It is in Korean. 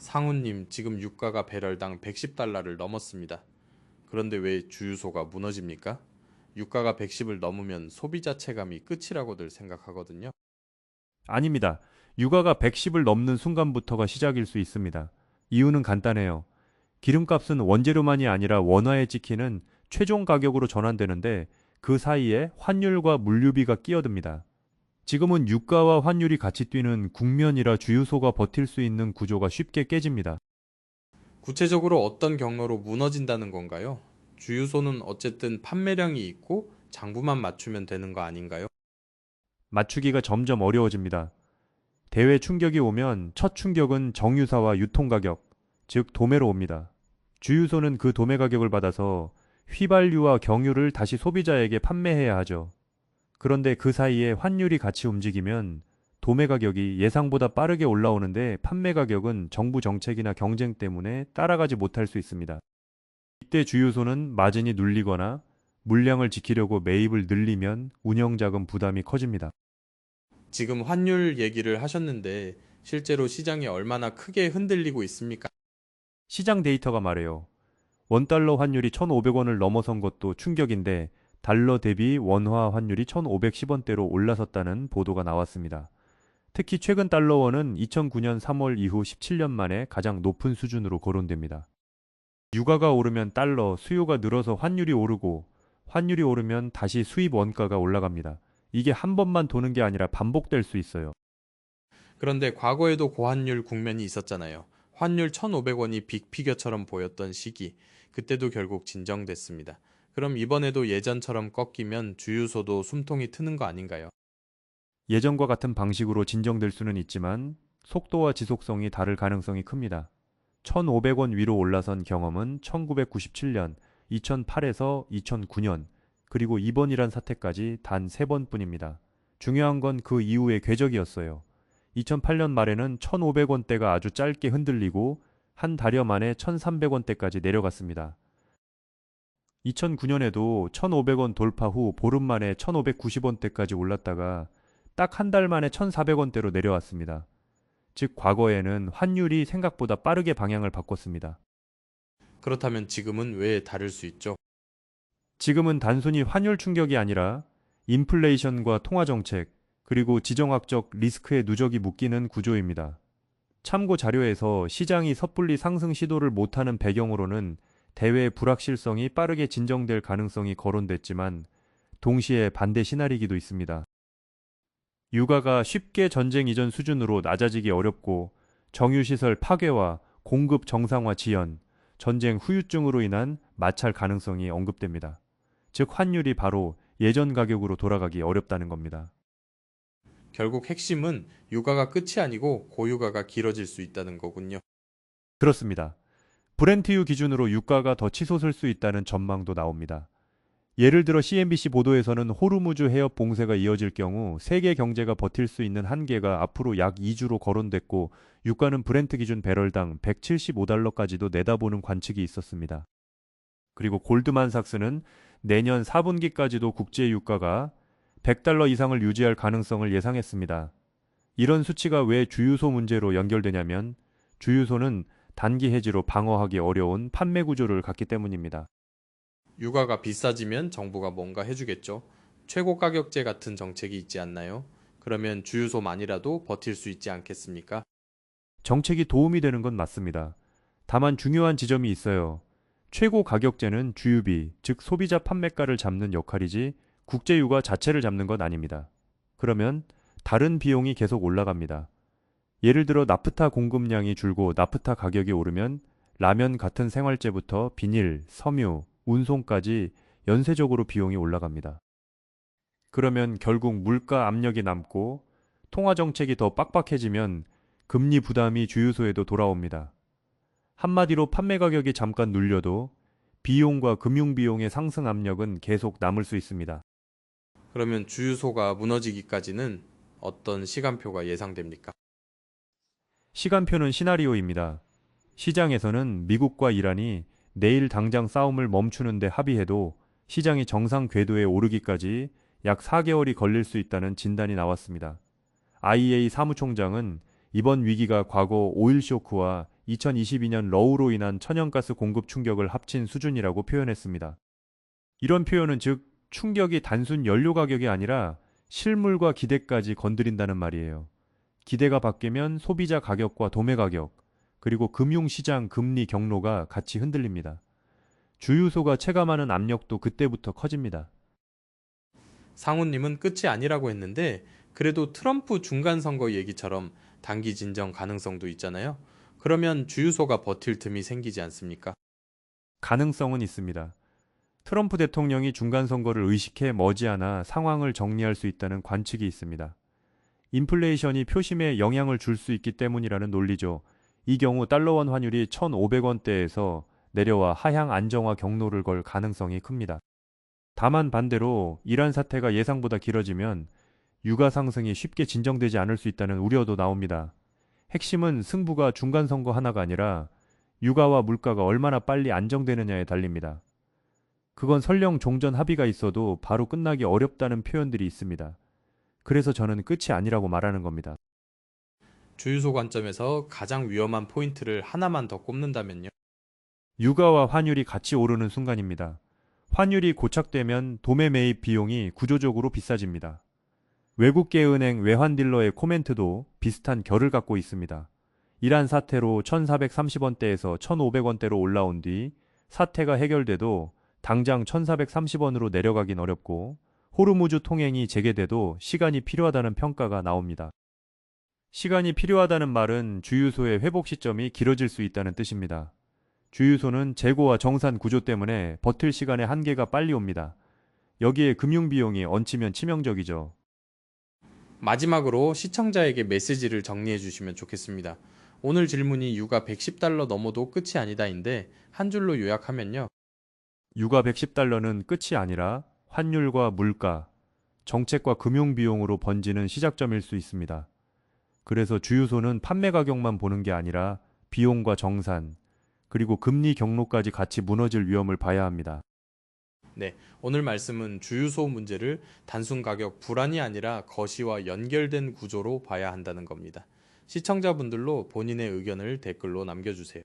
상우님, 지금 유가가 배럴당 110달러를 넘었습니다. 그런데 왜 주유소가 무너집니까? 유가가 110을 넘으면 소비자 체감이 끝이라고들 생각하거든요. 아닙니다. 유가가 110을 넘는 순간부터가 시작일 수 있습니다. 이유는 간단해요. 기름값은 원재료만이 아니라 원화에 찍히는 최종 가격으로 전환되는데 그 사이에 환율과 물류비가 끼어듭니다. 지금은 유가와 환율이 같이 뛰는 국면이라 주유소가 버틸 수 있는 구조가 쉽게 깨집니다. 구체적으로 어떤 경로로 무너진다는 건가요? 주유소는 어쨌든 판매량이 있고 장부만 맞추면 되는 거 아닌가요? 맞추기가 점점 어려워집니다. 대외 충격이 오면 첫 충격은 정유사와 유통가격, 즉 도매로 옵니다. 주유소는 그 도매 가격을 받아서 휘발유와 경유를 다시 소비자에게 판매해야 하죠. 그런데 그 사이에 환율이 같이 움직이면 도매 가격이 예상보다 빠르게 올라오는데 판매 가격은 정부 정책이나 경쟁 때문에 따라가지 못할 수 있습니다. 이때 주유소는 마진이 눌리거나 물량을 지키려고 매입을 늘리면 운영자금 부담이 커집니다. 지금 환율 얘기를 하셨는데 실제로 시장이 얼마나 크게 흔들리고 있습니까? 시장 데이터가 말해요. 원달러 환율이 1,500원을 넘어선 것도 충격인데 달러 대비 원화 환율이 1,510원대로 올라섰다는 보도가 나왔습니다. 특히 최근 달러원은 2009년 3월 이후 17년 만에 가장 높은 수준으로 거론됩니다. 유가가 오르면 달러, 수요가 늘어서 환율이 오르고 환율이 오르면 다시 수입 원가가 올라갑니다. 이게 한 번만 도는 게 아니라 반복될 수 있어요. 그런데 과거에도 고환율 국면이 있었잖아요. 환율 1,500원이 빅피겨처럼 보였던 시기, 그때도 결국 진정됐습니다. 그럼 이번에도 예전처럼 꺾이면 주유소도 숨통이 트는 거 아닌가요? 예전과 같은 방식으로 진정될 수는 있지만 속도와 지속성이 다를 가능성이 큽니다. 1,500원 위로 올라선 경험은 1997년, 2008에서 2009년, 그리고 이번이란 사태까지 단 3번뿐입니다. 중요한 건 그 이후의 궤적이었어요. 2008년 말에는 1,500원대가 아주 짧게 흔들리고 한 달여 만에 1,300원대까지 내려갔습니다. 2009년에도 1,500원 돌파 후 보름 만에 1,590원대까지 올랐다가 딱 한 달 만에 1,400원대로 내려왔습니다. 즉 과거에는 환율이 생각보다 빠르게 방향을 바꿨습니다. 그렇다면 지금은 왜 다를 수 있죠? 지금은 단순히 환율 충격이 아니라 인플레이션과 통화 정책, 그리고 지정학적 리스크의 누적이 묶이는 구조입니다. 참고 자료에서 시장이 섣불리 상승 시도를 못하는 배경으로는 대외 불확실성이 빠르게 진정될 가능성이 거론됐지만 동시에 반대 시나리기도 있습니다. 유가가 쉽게 전쟁 이전 수준으로 낮아지기 어렵고 정유시설 파괴와 공급 정상화 지연, 전쟁 후유증으로 인한 마찰 가능성이 언급됩니다. 즉 환율이 바로 예전 가격으로 돌아가기 어렵다는 겁니다. 결국 핵심은 유가가 끝이 아니고 고유가가 길어질 수 있다는 거군요. 그렇습니다. 브렌트유 기준으로 유가가 더 치솟을 수 있다는 전망도 나옵니다. 예를 들어 CNBC 보도에서는 호르무즈 해협 봉쇄가 이어질 경우 세계 경제가 버틸 수 있는 한계가 앞으로 약 2주로 거론됐고 유가는 브렌트 기준 배럴당 175달러까지도 내다보는 관측이 있었습니다. 그리고 골드만삭스는 내년 4분기까지도 국제 유가가 100달러 이상을 유지할 가능성을 예상했습니다. 이런 수치가 왜 주유소 문제로 연결되냐면 주유소는 단기 해지로 방어하기 어려운 판매 구조를 갖기 때문입니다. 유가가 비싸지면 정부가 뭔가 해주겠죠. 최고 가격제 같은 정책이 있지 않나요? 그러면 주유소만이라도 버틸 수 있지 않겠습니까? 정책이 도움이 되는 건 맞습니다. 다만 중요한 지점이 있어요. 최고 가격제는 주유비, 즉 소비자 판매가를 잡는 역할이지 국제유가 자체를 잡는 건 아닙니다. 그러면 다른 비용이 계속 올라갑니다. 예를 들어 나프타 공급량이 줄고 나프타 가격이 오르면 라면 같은 생활재부터 비닐, 섬유, 운송까지 연쇄적으로 비용이 올라갑니다. 그러면 결국 물가 압력이 남고 통화 정책이 더 빡빡해지면 금리 부담이 주유소에도 돌아옵니다. 한마디로 판매 가격이 잠깐 눌려도 비용과 금융 비용의 상승 압력은 계속 남을 수 있습니다. 그러면 주유소가 무너지기까지는 어떤 시간표가 예상됩니까? 시간표는 시나리오입니다. 시장에서는 미국과 이란이 내일 당장 싸움을 멈추는데 합의해도 시장이 정상 궤도에 오르기까지 약 4개월이 걸릴 수 있다는 진단이 나왔습니다. IEA 사무총장은 이번 위기가 과거 오일 쇼크와 2022년 러우로 인한 천연가스 공급 충격을 합친 수준이라고 표현했습니다. 이런 표현은 즉 충격이 단순 연료 가격이 아니라 실물과 기대까지 건드린다는 말이에요. 기대가 바뀌면 소비자 가격과 도매 가격, 그리고 금융시장 금리 경로가 같이 흔들립니다. 주유소가 체감하는 압력도 그때부터 커집니다. 상우님은 끝이 아니라고 했는데 그래도 트럼프 중간선거 얘기처럼 단기 진정 가능성도 있잖아요. 그러면 주유소가 버틸 틈이 생기지 않습니까? 가능성은 있습니다. 트럼프 대통령이 중간선거를 의식해 머지않아 상황을 정리할 수 있다는 관측이 있습니다. 인플레이션이 표심에 영향을 줄 수 있기 때문이라는 논리죠. 이 경우 달러원 환율이 1,500원대에서 내려와 하향 안정화 경로를 걸 가능성이 큽니다. 다만 반대로 이란 사태가 예상보다 길어지면 유가 상승이 쉽게 진정되지 않을 수 있다는 우려도 나옵니다. 핵심은 승부가 중간선거 하나가 아니라 유가와 물가가 얼마나 빨리 안정되느냐에 달립니다. 그건 설령 종전 합의가 있어도 바로 끝나기 어렵다는 표현들이 있습니다. 그래서 저는 끝이 아니라고 말하는 겁니다. 주유소 관점에서 가장 위험한 포인트를 하나만 더 꼽는다면요. 유가와 환율이 같이 오르는 순간입니다. 환율이 고착되면 도매 매입 비용이 구조적으로 비싸집니다. 외국계 은행 외환딜러의 코멘트도 비슷한 결을 갖고 있습니다. 이란 사태로 1430원대에서 1500원대로 올라온 뒤 사태가 해결돼도 당장 1430원으로 내려가긴 어렵고 호르무즈 통행이 재개돼도 시간이 필요하다는 평가가 나옵니다. 시간이 필요하다는 말은 주유소의 회복 시점이 길어질 수 있다는 뜻입니다. 주유소는 재고와 정산 구조 때문에 버틸 시간의 한계가 빨리 옵니다. 여기에 금융비용이 얹히면 치명적이죠. 마지막으로 시청자에게 메시지를 정리해 주시면 좋겠습니다. 오늘 질문이 유가 110달러 넘어도 끝이 아니다인데 한 줄로 요약하면요. 유가 110달러는 끝이 아니라 환율과 물가, 정책과 금융비용으로 번지는 시작점일 수 있습니다. 그래서 주유소는 판매 가격만 보는 게 아니라 비용과 정산, 그리고 금리 경로까지 같이 무너질 위험을 봐야 합니다. 네, 오늘 말씀은 주유소 문제를 단순 가격 불안이 아니라 거시와 연결된 구조로 봐야 한다는 겁니다. 시청자분들로 본인의 의견을 댓글로 남겨주세요.